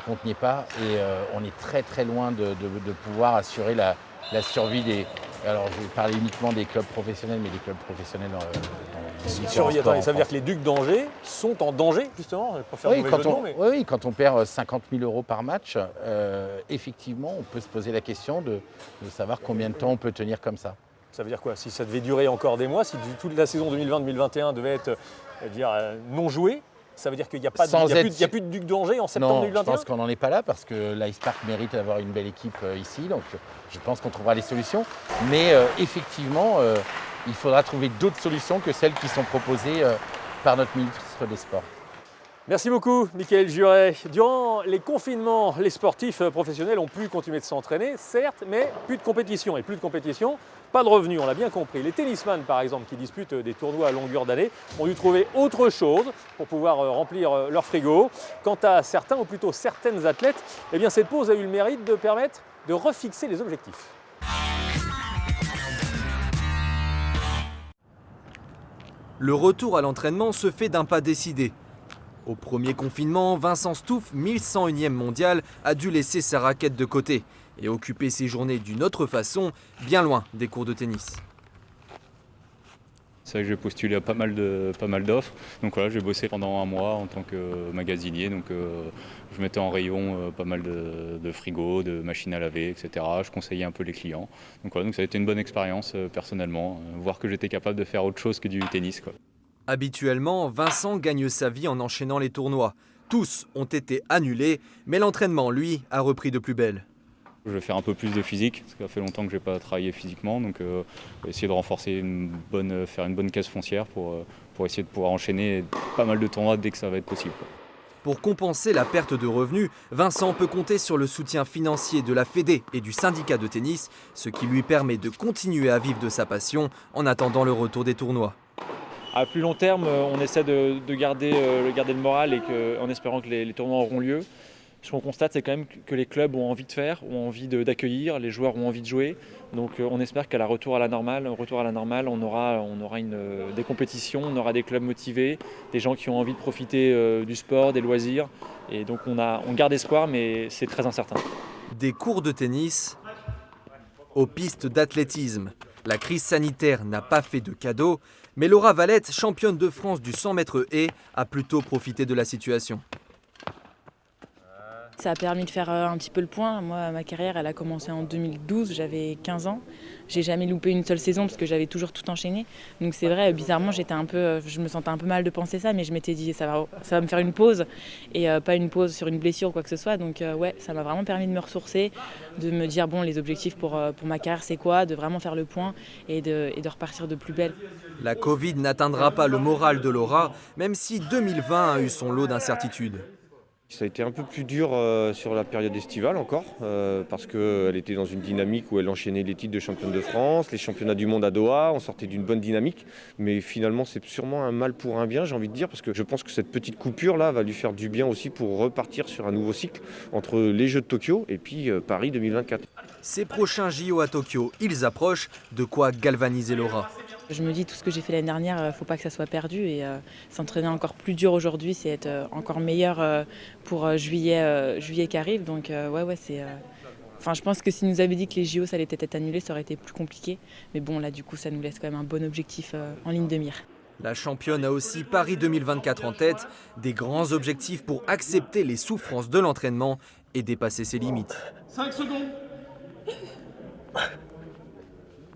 compte n'y est pas. Et on est très très loin de pouvoir assurer la survie des... Alors je vais parler uniquement des clubs professionnels, mais des clubs professionnels dans différents sports. Ça veut dire que les Ducs d'Angers sont en danger, justement, pour faire mauvais jeu de mots, mais... Oui, quand on perd 50 000 € par match, effectivement, on peut se poser la question de savoir combien de temps on peut tenir comme ça. Ça veut dire quoi? Si ça devait durer encore des mois, si toute la saison 2020-2021 devait être non jouée, ça veut dire qu'il n'y a plus de Ducs d'Angers en septembre 2021? Non, je pense qu'on n'en est pas là parce que l'Ice Park mérite d'avoir une belle équipe ici. Donc je pense qu'on trouvera des solutions. Mais effectivement, il faudra trouver d'autres solutions que celles qui sont proposées par notre ministre des Sports. Merci beaucoup, Mickaël Juret. Durant les confinements, les sportifs professionnels ont pu continuer de s'entraîner, certes, mais plus de compétition. Et plus de compétition, pas de revenus, on l'a bien compris. Les tennisman, par exemple, qui disputent des tournois à longueur d'année, ont dû trouver autre chose pour pouvoir remplir leur frigo. Quant à certains, ou plutôt certaines athlètes, eh bien, cette pause a eu le mérite de permettre de refixer les objectifs. Le retour à l'entraînement se fait d'un pas décidé. Au premier confinement, Vincent Stouff, 1101e mondial, a dû laisser sa raquette de côté et occuper ses journées d'une autre façon, bien loin des cours de tennis. C'est vrai que j'ai postulé à pas mal d'offres. Donc voilà, j'ai bossé pendant un mois en tant que magasinier. Donc je mettais en rayon pas mal de frigos, de machines à laver, etc. Je conseillais un peu les clients. Donc voilà, donc ça a été une bonne expérience personnellement, voir que j'étais capable de faire autre chose que du tennis, quoi. Habituellement, Vincent gagne sa vie en enchaînant les tournois. Tous ont été annulés, mais l'entraînement, lui, a repris de plus belle. Je vais faire un peu plus de physique, parce que ça fait longtemps que je n'ai pas travaillé physiquement, donc essayer de renforcer faire une bonne case foncière pour essayer de pouvoir enchaîner pas mal de tournois dès que ça va être possible, quoi. Pour compenser la perte de revenus, Vincent peut compter sur le soutien financier de la Fédé et du syndicat de tennis, ce qui lui permet de continuer à vivre de sa passion en attendant le retour des tournois. À plus long terme, on essaie de garder le moral et en espérant que les tournois auront lieu. Ce qu'on constate, c'est quand même que les clubs ont envie de faire, ont envie d'accueillir, les joueurs ont envie de jouer. Donc on espère qu'à la retour à la normale, on aura des compétitions, on aura des clubs motivés, des gens qui ont envie de profiter du sport, des loisirs. Et donc on garde espoir, mais c'est très incertain. Des cours de tennis aux pistes d'athlétisme. La crise sanitaire n'a pas fait de cadeau, mais Laura Valette, championne de France du 100 mètres haies, a plutôt profité de la situation. Ça a permis de faire un petit peu le point. Moi, ma carrière, elle a commencé en 2012, j'avais 15 ans. J'ai jamais loupé une seule saison parce que j'avais toujours tout enchaîné. Donc c'est vrai, bizarrement, je me sentais un peu mal de penser ça, mais je m'étais dit ça va me faire une pause et pas une pause sur une blessure ou quoi que ce soit. Donc ouais, ça m'a vraiment permis de me ressourcer, de me dire bon, les objectifs pour ma carrière, c'est quoi, de vraiment faire le point et de repartir de plus belle. La Covid n'atteindra pas le moral de Laura, même si 2020 a eu son lot d'incertitudes. Ça a été un peu plus dur sur la période estivale encore, parce qu'elle était dans une dynamique où elle enchaînait les titres de championne de France, les championnats du monde à Doha, on sortait d'une bonne dynamique. Mais finalement, c'est sûrement un mal pour un bien, j'ai envie de dire, parce que je pense que cette petite coupure-là va lui faire du bien aussi pour repartir sur un nouveau cycle entre les Jeux de Tokyo et puis Paris 2024. Ces prochains JO à Tokyo, ils approchent, de quoi galvaniser Laura. Je me dis tout ce que j'ai fait l'année dernière, il ne faut pas que ça soit perdu et s'entraîner encore plus dur aujourd'hui, c'est être encore meilleur pour juillet qui arrive. Donc je pense que si nous avait dit que les JO ça allait être annulé, ça aurait été plus compliqué. Mais bon là du coup ça nous laisse quand même un bon objectif en ligne de mire. La championne a aussi Paris 2024 en tête, des grands objectifs pour accepter les souffrances de l'entraînement et dépasser ses limites. 5 secondes.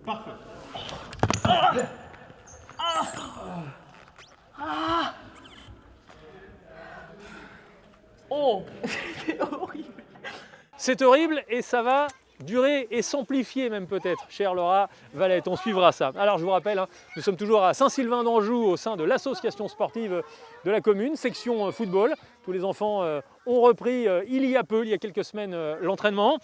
Parfait. Oh, c'est horrible. C'est horrible et ça va durer et s'amplifier même peut-être, chère Laura Valette. On suivra ça. Alors je vous rappelle, nous sommes toujours à Saint-Sylvain d'Anjou au sein de l'association sportive de la commune, section football. Tous les enfants ont repris il y a quelques semaines, l'entraînement.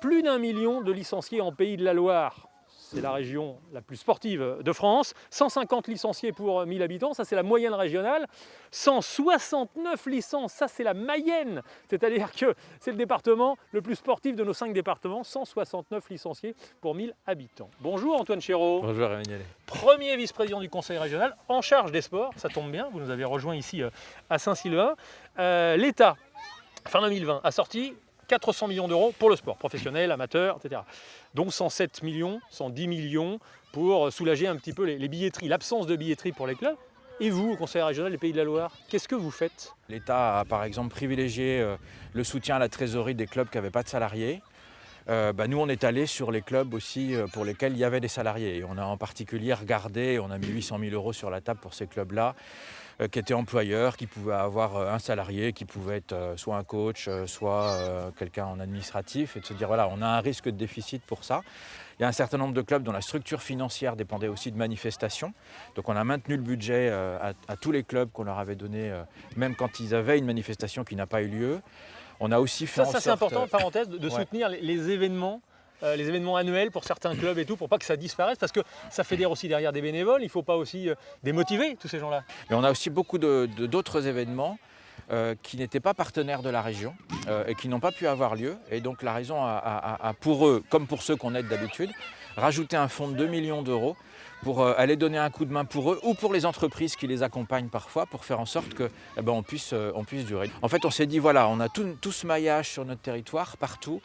Plus d'1 million de licenciés en Pays de la Loire. C'est la région la plus sportive de France. 150 licenciés pour 1000 habitants, ça c'est la moyenne régionale. 169 licences, ça c'est la Mayenne. C'est-à-dire que c'est le département le plus sportif de nos 5 départements. 169 licenciés pour 1000 habitants. Bonjour Antoine Chéreau. Bonjour Emmanuel. Premier vice-président du conseil régional en charge des sports. Ça tombe bien, vous nous avez rejoint ici à Saint-Sylvain. L'État, fin 2020, a sorti 400 millions d'euros pour le sport, professionnel, amateur, etc. Donc 107 millions, 110 millions pour soulager un petit peu les billetteries, l'absence de billetterie pour les clubs. Et vous, au Conseil régional des Pays de la Loire, qu'est-ce que vous faites? L'État a par exemple privilégié le soutien à la trésorerie des clubs qui n'avaient pas de salariés. Nous, on est allé sur les clubs aussi pour lesquels il y avait des salariés. Et on a en particulier regardé, on a mis 800 000 euros sur la table pour ces clubs-là, qui étaient employeurs, qui pouvaient avoir un salarié, qui pouvait être soit un coach, soit quelqu'un en administratif, et de se dire voilà, on a un risque de déficit pour ça. Il y a un certain nombre de clubs dont la structure financière dépendait aussi de manifestations. Donc on a maintenu le budget à tous les clubs qu'on leur avait donné, même quand ils avaient une manifestation qui n'a pas eu lieu. On a aussi fait en sorte... Ça c'est important, parenthèse, de soutenir les événements. Les événements annuels pour certains clubs et tout, pour pas que ça disparaisse, parce que ça fédère aussi derrière des bénévoles, il ne faut pas aussi démotiver tous ces gens-là. Mais on a aussi beaucoup d'autres événements qui n'étaient pas partenaires de la région et qui n'ont pas pu avoir lieu. Et donc la région a pour eux, comme pour ceux qu'on aide d'habitude, rajouté un fonds de 2 millions d'euros pour aller donner un coup de main pour eux ou pour les entreprises qui les accompagnent parfois pour faire en sorte qu'on puisse durer. En fait, on s'est dit, voilà, on a tout ce maillage sur notre territoire, partout.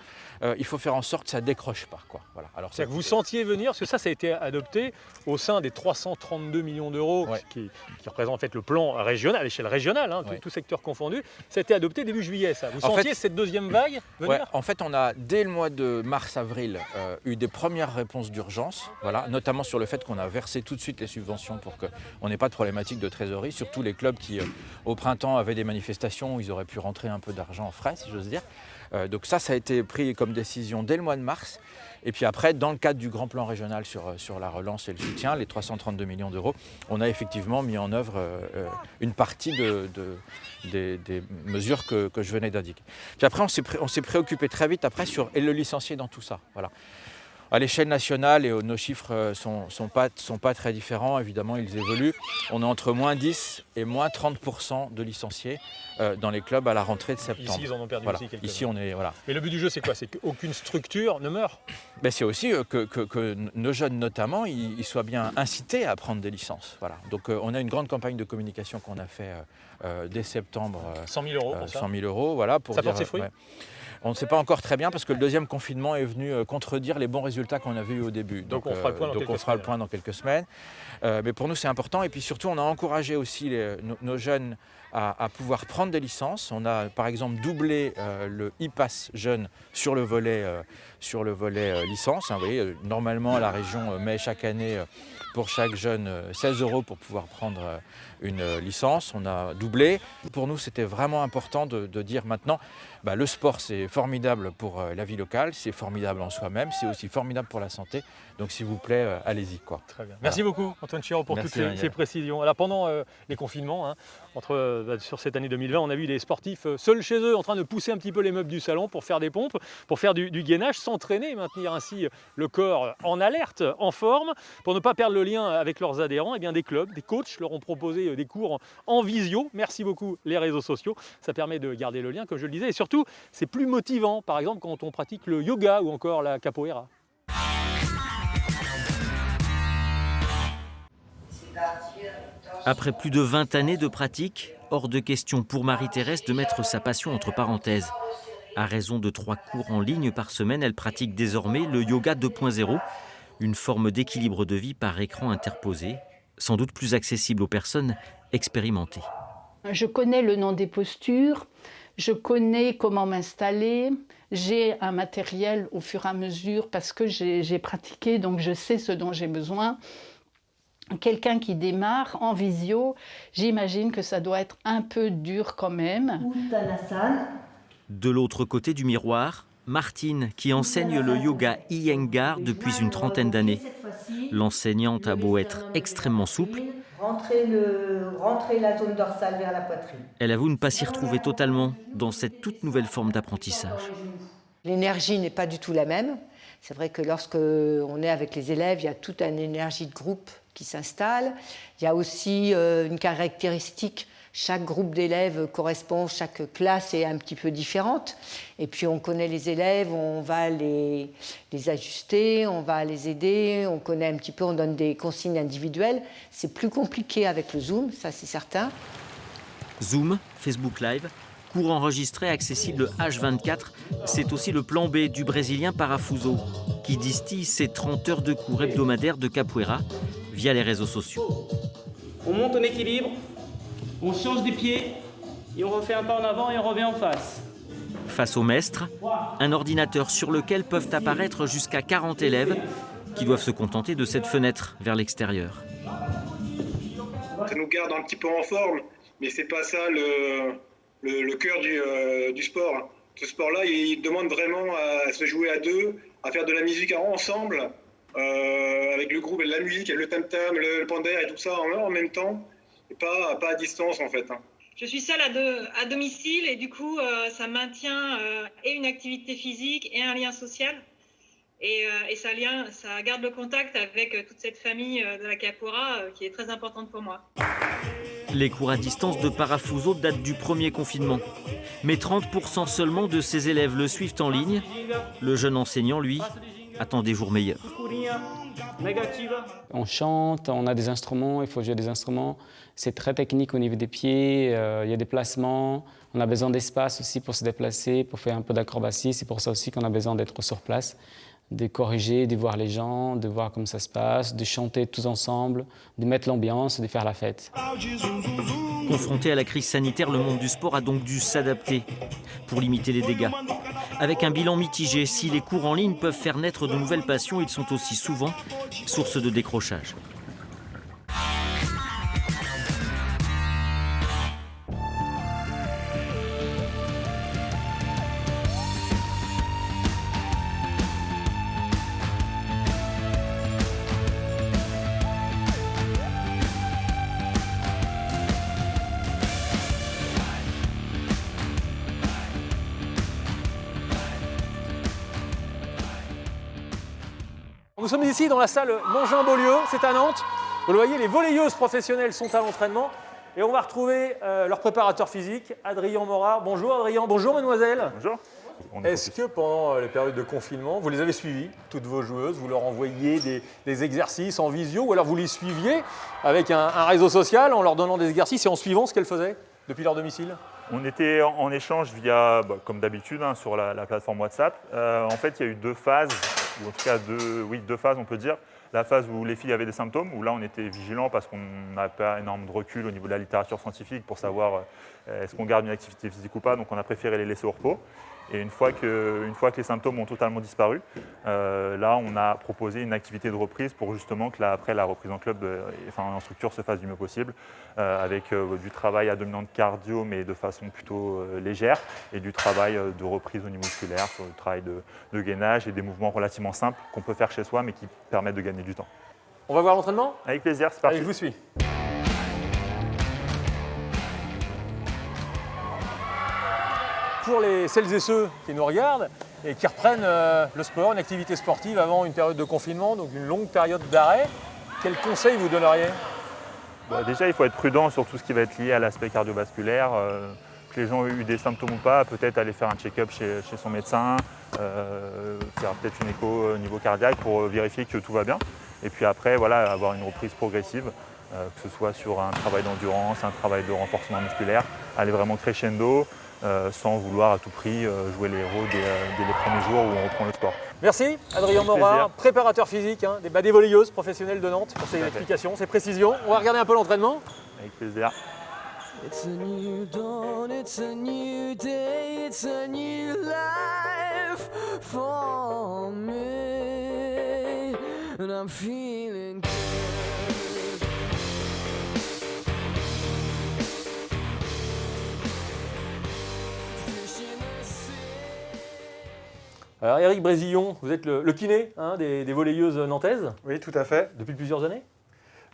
Il faut faire en sorte que ça ne décroche pas, quoi. Voilà. Alors, c'est-à-dire que vous sentiez venir, parce que ça a été adopté au sein des 332 millions d'euros qui représentent en fait le plan régional, à l'échelle régionale, tout secteur confondu. Ça a été adopté début juillet, ça. Vous sentiez cette deuxième vague venir? En fait, on a, dès le mois de mars-avril, eu des premières réponses d'urgence, voilà, notamment sur le fait qu'on a versé tout de suite les subventions pour qu'on n'ait pas de problématique de trésorerie, surtout les clubs qui, au printemps, avaient des manifestations où ils auraient pu rentrer un peu d'argent en frais, si j'ose dire. Donc ça a été pris comme décision dès le mois de mars. Et puis après, dans le cadre du grand plan régional sur la relance et le soutien, les 332 millions d'euros, on a effectivement mis en œuvre une partie des mesures que je venais d'indiquer. Puis après, on s'est préoccupé très vite après sur le licencié dans tout ça. Voilà. À l'échelle nationale, et nos chiffres sont pas très différents, évidemment ils évoluent. On est entre moins 10 et moins 30% de licenciés dans les clubs à la rentrée de septembre. Ici, ils en ont perdu aussi quelques-uns. Ici, on est, voilà. Mais le but du jeu, c'est quoi? C'est qu'aucune structure ne meurt. Ben, c'est aussi que nos jeunes, notamment, ils soient bien incités à prendre des licences. Voilà. Donc on a une grande campagne de communication qu'on a fait dès septembre. 100 000 euros pour ça. 100 000 euros, voilà. Ça porte ses fruits? On ne sait pas encore très bien parce que le deuxième confinement est venu contredire les bons résultats qu'on avait eus au début. Donc on fera le point dans quelques semaines. Mais pour nous c'est important et puis surtout on a encouragé aussi nos jeunes à pouvoir prendre des licences. On a par exemple doublé le e-pass jeune sur le volet licence. Vous voyez, normalement la région met chaque année pour chaque jeune 16 euros pour pouvoir prendre une licence. On a doublé. Pour nous c'était vraiment important de dire maintenant le sport c'est formidable pour la vie locale, c'est formidable en soi-même, c'est aussi formidable pour la santé. Donc s'il vous plaît, allez-y, quoi. Très bien. Merci beaucoup Antoine Chéreau pour toutes ces précisions. Alors pendant les confinements, sur cette année 2020, on a vu des sportifs seuls chez eux en train de pousser un petit peu les meubles du salon pour faire des pompes, pour faire du gainage, s'entraîner et maintenir ainsi le corps en alerte, en forme. Pour ne pas perdre le lien avec leurs adhérents, des clubs, des coachs leur ont proposé des cours en visio. Merci beaucoup les réseaux sociaux. Ça permet de garder le lien, comme je le disais. Et surtout, c'est plus motivant, par exemple, quand on pratique le yoga ou encore la capoeira. Après plus de 20 années de pratique, hors de question pour Marie-Thérèse de mettre sa passion entre parenthèses. À raison de 3 cours en ligne par semaine, elle pratique désormais le yoga 2.0, une forme d'équilibre de vie par écran interposé, sans doute plus accessible aux personnes expérimentées. Je connais le nom des postures, je connais comment m'installer, j'ai un matériel au fur et à mesure parce que j'ai pratiqué, donc je sais ce dont j'ai besoin. Quelqu'un qui démarre en visio, j'imagine que ça doit être un peu dur quand même. De l'autre côté du miroir, Martine, qui enseigne le yoga Iyengar depuis une trentaine d'années. L'enseignante a beau être extrêmement souple, Rentrez la zone dorsale vers la poitrine. elle avoue ne pas s'y retrouver totalement dans cette toute nouvelle forme d'apprentissage. L'énergie n'est pas du tout la même. C'est vrai que lorsque on est avec les élèves, il y a toute une énergie de groupe qui s'installe. Il y a aussi une caractéristique. Chaque groupe d'élèves correspond, chaque classe est un petit peu différente. Et puis on connaît les élèves, on va les ajuster, on va les aider, on connaît un petit peu, on donne des consignes individuelles. C'est plus compliqué avec le Zoom, ça c'est certain. Zoom, Facebook Live, cours enregistré accessible H24, c'est aussi le plan B du Brésilien Parafuso, qui distille ses 30 heures de cours hebdomadaires de capoeira via les réseaux sociaux. On monte en équilibre. On change des pieds, et on refait un pas en avant et on revient en face. Face au maître, un ordinateur sur lequel peuvent apparaître jusqu'à 40 élèves qui doivent se contenter de cette fenêtre vers l'extérieur. Ça nous garde un petit peu en forme, mais c'est pas ça le cœur du sport. Ce sport-là, il demande vraiment à se jouer à deux, à faire de la musique ensemble, avec le groupe et la musique, et le tam-tam, le pandaire et tout ça en même temps. Pas à distance en fait. Je suis seule à domicile et du coup ça maintient et une activité physique et un lien social et ça garde le contact avec toute cette famille de la capoeira qui est très importante pour moi. Les cours à distance de Parafuso datent du premier confinement. Mais 30% seulement de ses élèves le suivent en ligne. Le jeune enseignant, lui, attend des jours meilleurs. On chante, on a des instruments, il faut jouer des instruments. C'est très technique au niveau des pieds, il y a des placements. On a besoin d'espace aussi pour se déplacer, pour faire un peu d'acrobatie. C'est pour ça aussi qu'on a besoin d'être sur place, de corriger, de voir les gens, de voir comment ça se passe, de chanter tous ensemble, de mettre l'ambiance, de faire la fête. Confronté à la crise sanitaire, le monde du sport a donc dû s'adapter pour limiter les dégâts. Avec un bilan mitigé, si les cours en ligne peuvent faire naître de nouvelles passions, ils sont aussi souvent source de décrochage. Nous sommes ici dans la salle Mangin-Beaulieu, c'est à Nantes. Vous le voyez, les volleyeuses professionnelles sont à l'entraînement et on va retrouver leur préparateur physique, Adrien Morard. Bonjour Adrien, bonjour mademoiselle. Bonjour. Est-ce que pendant les périodes de confinement, vous les avez suivies, toutes vos joueuses, vous leur envoyiez des exercices en visio ou alors vous les suiviez avec un réseau social en leur donnant des exercices et en suivant ce qu'elles faisaient depuis leur domicile? On était en échange via, comme d'habitude, sur la plateforme WhatsApp. En fait, il y a eu deux phases, ou en tout cas deux phases, on peut dire. La phase où les filles avaient des symptômes, où là on était vigilants parce qu'on n'a pas énormément de recul au niveau de la littérature scientifique pour savoir est-ce qu'on garde une activité physique ou pas, donc on a préféré les laisser au repos. Et une fois que les symptômes ont totalement disparu, là on a proposé une activité de reprise pour justement que après la reprise en club, en structure se fasse du mieux possible, avec du travail à dominante cardio mais de façon plutôt légère et du travail de reprise au niveau musculaire, sur le travail de gainage et des mouvements relativement simples qu'on peut faire chez soi mais qui permettent de gagner du temps. On va voir l'entraînement? Avec plaisir, c'est parti. Allez, je vous suis. Pour celles et ceux qui nous regardent et qui reprennent le sport, une activité sportive avant une période de confinement, donc une longue période d'arrêt, quels conseils vous donneriez? Déjà, il faut être prudent sur tout ce qui va être lié à l'aspect cardiovasculaire. Que les gens aient eu des symptômes ou pas, peut-être aller faire un check-up chez son médecin, faire peut-être une écho au niveau cardiaque pour vérifier que tout va bien. Et puis après, voilà, avoir une reprise progressive, que ce soit sur un travail d'endurance, un travail de renforcement musculaire, aller vraiment crescendo, sans vouloir à tout prix jouer les héros dès les premiers jours où on reprend le sport. Merci Adrien Morard, préparateur physique des volleyeuses professionnelles de Nantes pour ces explications, ces précisions. On va regarder un peu l'entraînement. Avec plaisir. It's a new dawn, it's a new day, it's a new life for me, and I'm feeling good. Alors Éric Brésillon, vous êtes le kiné des volleyeuses nantaises? Oui, tout à fait. Depuis plusieurs années?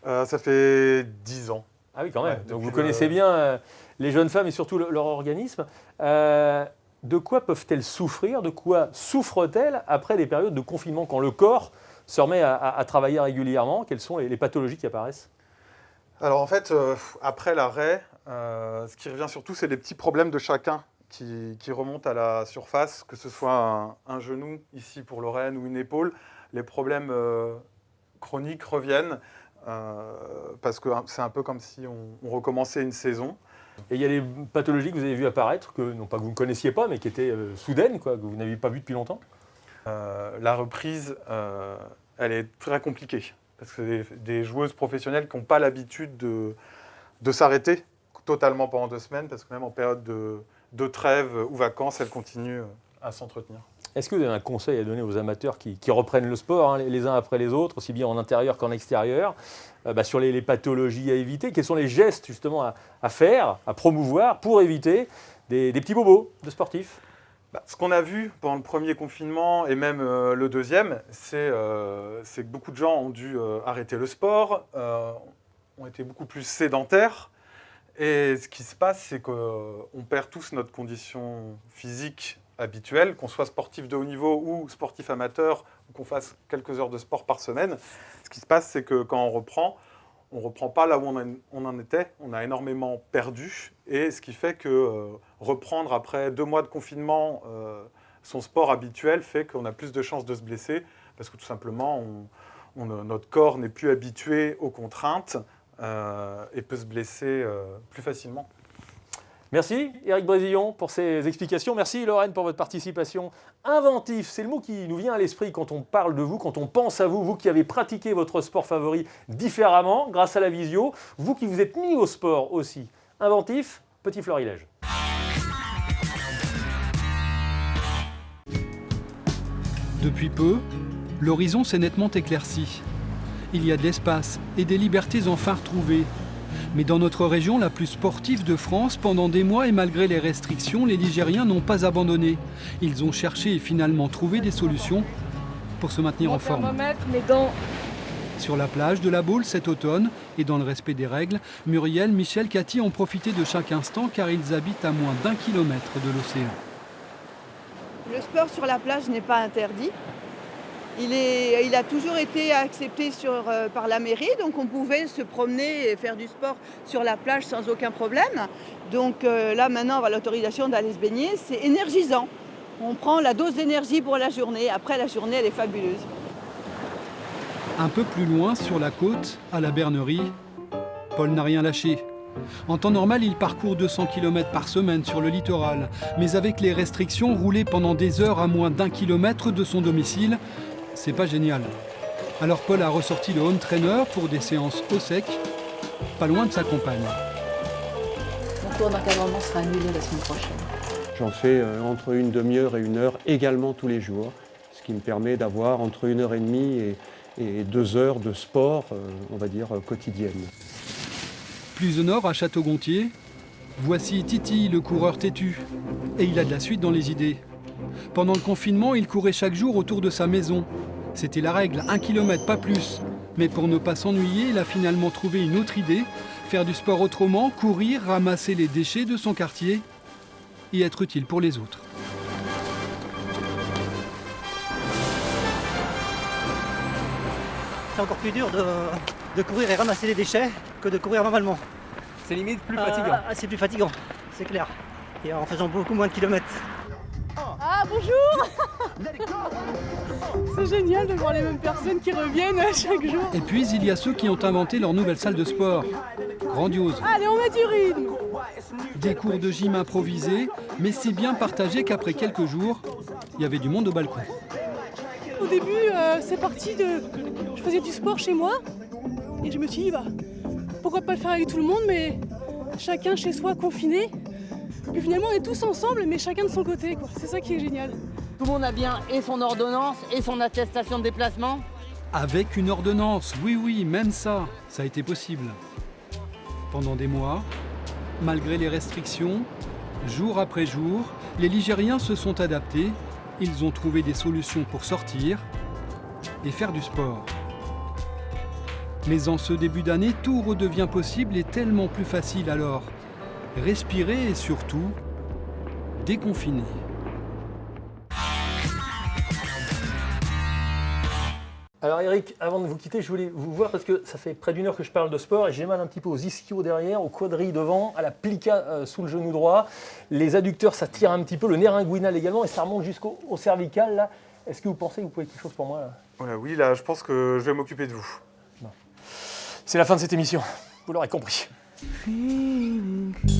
Ça fait 10 ans. Ah oui, quand même. Ouais, donc vous connaissez bien les jeunes femmes et surtout leur organisme. De quoi peuvent-elles souffrir? De quoi souffrent-elles après des périodes de confinement, quand le corps se remet à travailler régulièrement? Quelles sont les pathologies qui apparaissent? Alors en fait, après l'arrêt, ce qui revient surtout, c'est les petits problèmes de chacun qui remontent à la surface, que ce soit un genou ici pour Lorraine ou une épaule. Les problèmes chroniques reviennent parce que c'est un peu comme si on recommençait une saison. Et il y a des pathologies que vous avez vues apparaître, que non pas que vous ne connaissiez pas, mais qui étaient soudaines, quoi, que vous n'aviez pas vues depuis longtemps? La reprise, elle est très compliquée. Parce que c'est des joueuses professionnelles qui n'ont pas l'habitude de s'arrêter totalement pendant 2 semaines, parce que même en période de trêve ou vacances, elles continuent à s'entretenir. Est-ce que vous avez un conseil à donner aux amateurs qui reprennent le sport, les uns après les autres, aussi bien en intérieur qu'en extérieur, sur les pathologies à éviter? Quels sont les gestes justement à faire, à promouvoir pour éviter des petits bobos de sportifs? Ce qu'on a vu pendant le premier confinement et même le deuxième, c'est que beaucoup de gens ont dû arrêter le sport, ont été beaucoup plus sédentaires. Et ce qui se passe, c'est qu'on perd tous notre condition physique habituelle, qu'on soit sportif de haut niveau ou sportif amateur, ou qu'on fasse quelques heures de sport par semaine. Ce qui se passe, c'est que quand on reprend pas là où on en était, on a énormément perdu. Et ce qui fait que reprendre après 2 mois de confinement son sport habituel fait qu'on a plus de chances de se blesser, parce que tout simplement, notre corps n'est plus habitué aux contraintes et peut se blesser plus facilement. Merci Éric Brésillon pour ces explications. Merci Lorraine pour votre participation. Inventif, c'est le mot qui nous vient à l'esprit quand on parle de vous, quand on pense à vous, vous qui avez pratiqué votre sport favori différemment grâce à la visio, vous qui vous êtes mis au sport aussi. Inventif, petit florilège. Depuis peu, l'horizon s'est nettement éclairci. Il y a de l'espace et des libertés enfin retrouvées. Mais dans notre région la plus sportive de France, pendant des mois et malgré les restrictions, les Ligériens n'ont pas abandonné. Ils ont cherché et finalement trouvé des solutions pour se maintenir en forme. Sur la plage de la Baule cet automne, et dans le respect des règles, Muriel, Michel, Cathy ont profité de chaque instant car ils habitent à moins d'1 kilomètre de l'océan. Le sport sur la plage n'est pas interdit. Il a toujours été accepté par la mairie, donc on pouvait se promener et faire du sport sur la plage sans aucun problème. Donc là maintenant on a l'autorisation d'aller se baigner, c'est énergisant. On prend la dose d'énergie pour la journée, après la journée elle est fabuleuse. Un peu plus loin, sur la côte, à la Bernerie, Paul n'a rien lâché. En temps normal, il parcourt 200 km par semaine sur le littoral, mais avec les restrictions, rouler pendant des heures à moins d'1 kilomètre de son domicile, c'est pas génial. Alors Paul a ressorti le home trainer pour des séances au sec, pas loin de sa compagne. Mon cours d'encadrement sera annulé la semaine prochaine. J'en fais entre une demi-heure et 1 heure également tous les jours, ce qui me permet d'avoir entre 1h30 et 2 heures de sport, on va dire, quotidienne. Plus au nord, à Château-Gontier, voici Titi, le coureur têtu. Et il a de la suite dans les idées. Pendant le confinement, il courait chaque jour autour de sa maison. C'était la règle, 1 kilomètre, pas plus. Mais pour ne pas s'ennuyer, il a finalement trouvé une autre idée, faire du sport autrement, courir, ramasser les déchets de son quartier et être utile pour les autres. C'est encore plus dur de courir et ramasser les déchets que de courir normalement. C'est limite plus fatigant. C'est plus fatigant, c'est clair. Et en faisant beaucoup moins de kilomètres. Ah bonjour. C'est génial de voir les mêmes personnes qui reviennent chaque jour. Et puis il y a ceux qui ont inventé leur nouvelle salle de sport. Grandiose. Allez, on met du rythme. Des cours de gym improvisés, mais si bien partagés qu'après quelques jours, il y avait du monde au balcon. Au début, c'est parti je faisais du sport chez moi et je me suis dit, pourquoi pas le faire avec tout le monde, mais chacun chez soi, confiné. Puis finalement, on est tous ensemble, mais chacun de son côté, quoi. C'est ça qui est génial. Tout le monde a bien et son ordonnance et son attestation de déplacement. Avec une ordonnance, oui, même ça a été possible. Pendant des mois, malgré les restrictions, jour après jour, les Ligériens se sont adaptés ils ont trouvé des solutions pour sortir et faire du sport. Mais en ce début d'année, tout redevient possible et tellement plus facile alors. Respirer et surtout, déconfiner. Alors Eric, avant de vous quitter, je voulais vous voir parce que ça fait près d'1 heure que je parle de sport et j'ai mal un petit peu aux ischios derrière, aux quadrilles devant, à la plica sous le genou droit. Les adducteurs, ça tire un petit peu, le nerf inguinal également et ça remonte jusqu'au cervical. Là. Est-ce que vous pensez que vous pouvez quelque chose pour moi là? Voilà, oui, là, je pense que je vais m'occuper de vous. C'est la fin de cette émission, vous l'aurez compris. Feeling good.